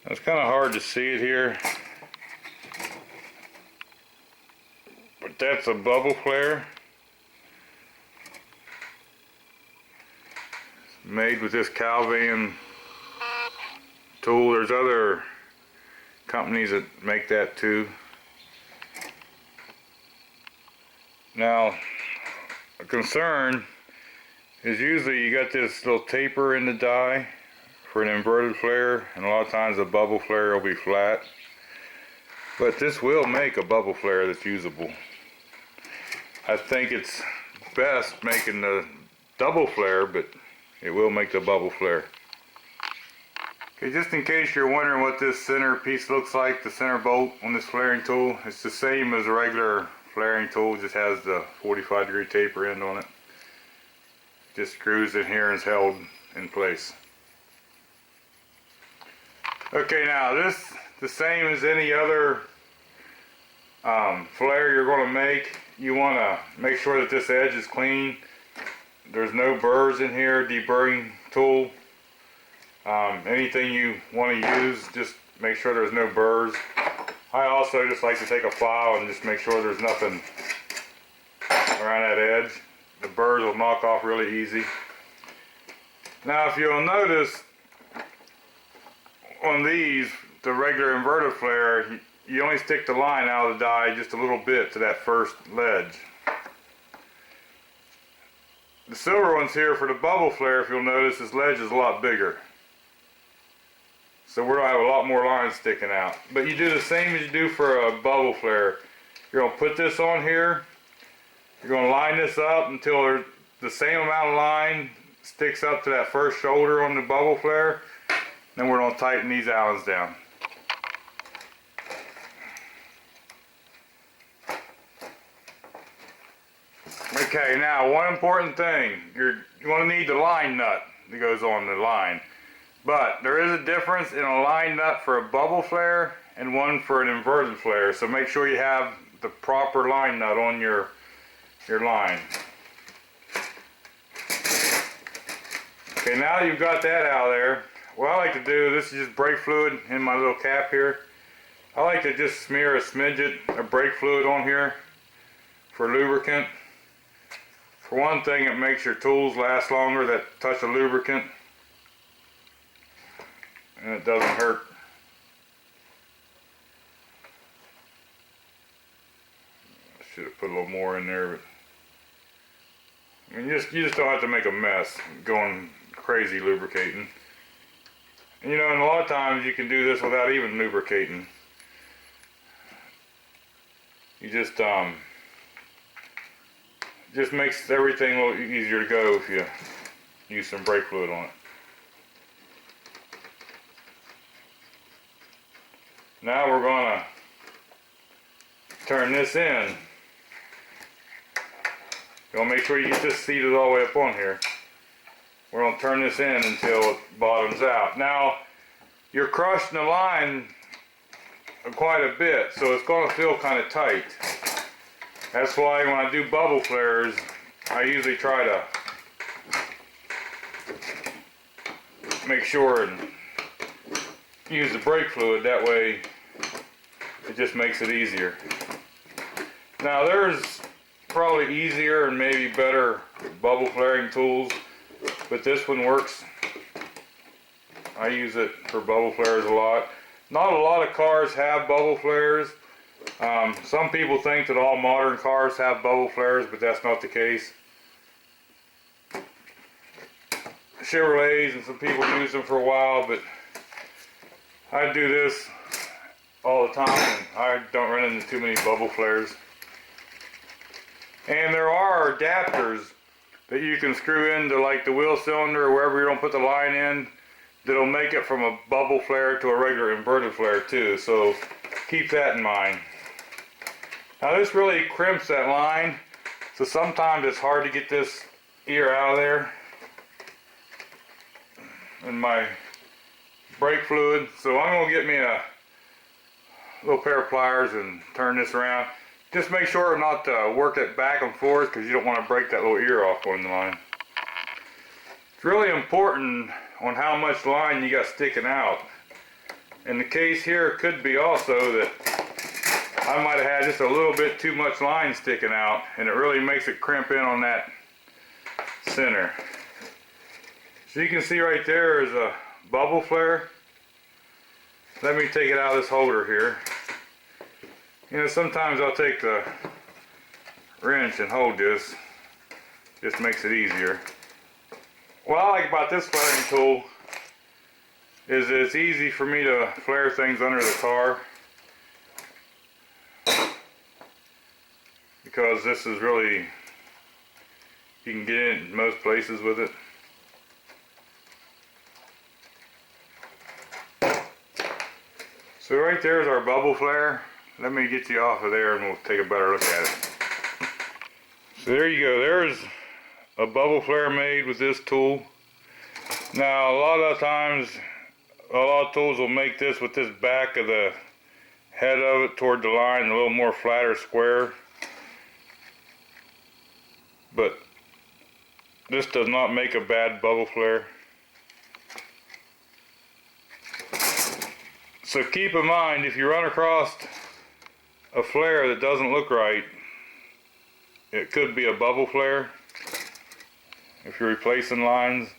It's kind of hard to see it here, but that's a bubble flare made with this Calvan tool. There's other companies that make that too. Now, a concern is usually you got this little taper in the die for an inverted flare, and a lot of times a bubble flare will be flat. But this will make a bubble flare that's usable. I think it's best making the double flare, but it will make the bubble flare. Okay, just in case you're wondering what this center piece looks like, the center bolt on this flaring tool, it's the same as a regular flaring tool, just has the 45-degree taper end on it. Just screws in here and is held in place. Okay, now this the same as any other flare you're going to make. You want to make sure that this edge is clean. There's no burrs in here. Deburring tool. Anything you want to use, just make sure there's no burrs. I also just like to take a file and just make sure there's nothing around that edge. The burrs will knock off really easy. Now, if you'll notice on these, the regular inverted flare, you only stick the line out of the die just a little bit to that first ledge. The silver ones here for the bubble flare, if you'll notice, this ledge is a lot bigger. So we're going to have a lot more lines sticking out. But you do the same as you do for a bubble flare. You're going to put this on here. You're going to line this up until the same amount of line sticks up to that first shoulder on the bubble flare. Then we're going to tighten these Allens down. Okay, now one important thing. You want to need the line nut that goes on the line. But there is a difference in a line nut for a bubble flare and one for an inverted flare. So make sure you have the proper line nut on your line. Okay, now you've got that out of there. What I like to do, this is just brake fluid in my little cap here. I like to just smear a smidget of brake fluid on here for lubricant. For one thing, it makes your tools last longer, that touch of lubricant. And it doesn't hurt. I should have put a little more in there, but I mean, you just don't have to make a mess going crazy lubricating. And, you know, and a lot of times you can do this without even lubricating. You just makes everything a little easier to go if you use some brake fluid on it. Now we're going to turn this in. You'll make sure you get this seated all the way up on here. We're going to turn this in until it bottoms out. Now, you're crushing the line quite a bit, so it's going to feel kind of tight. That's why when I do bubble flares, I usually try to make sure and use the brake fluid. That way, it just makes it easier. Now, there's probably easier and maybe better bubble flaring tools, but this one works. I use it for bubble flares a lot. Not a lot of cars have bubble flares. Some people think that all modern cars have bubble flares, but that's not the case. Chevrolets and some people use them for a while, but I do this all the time and I don't run into too many bubble flares. And there are adapters that you can screw into like the wheel cylinder or wherever you don't put the line in, that'll make it from a bubble flare to a regular inverted flare too, so keep that in mind. Now this really crimps that line, so sometimes it's hard to get this ear out of there. And my brake fluid, so I'm going to get me a little pair of pliers and turn this around. Just make sure not to work it back and forth because you don't want to break that little ear off on the line. It's really important on how much line you got sticking out. And the case here could be also that I might have had just a little bit too much line sticking out, and it really makes it crimp in on that center. So you can see right there is a bubble flare. Let me take it out of this holder here. You know, sometimes I'll take the wrench and hold this. Just makes it easier. What I like about this flaring tool is that it's easy for me to flare things under the car, because this is really, you can get in most places with it. So right there is our bubble flare. Let me get you off of there and we'll take a better look at it. So there you go, there's a bubble flare made with this tool. Now a lot of times, a lot of tools will make this with this back of the head of it toward the line, a little more flatter square. But this does not make a bad bubble flare. So keep in mind, if you run across a flare that doesn't look right, it could be a bubble flare if you're replacing lines.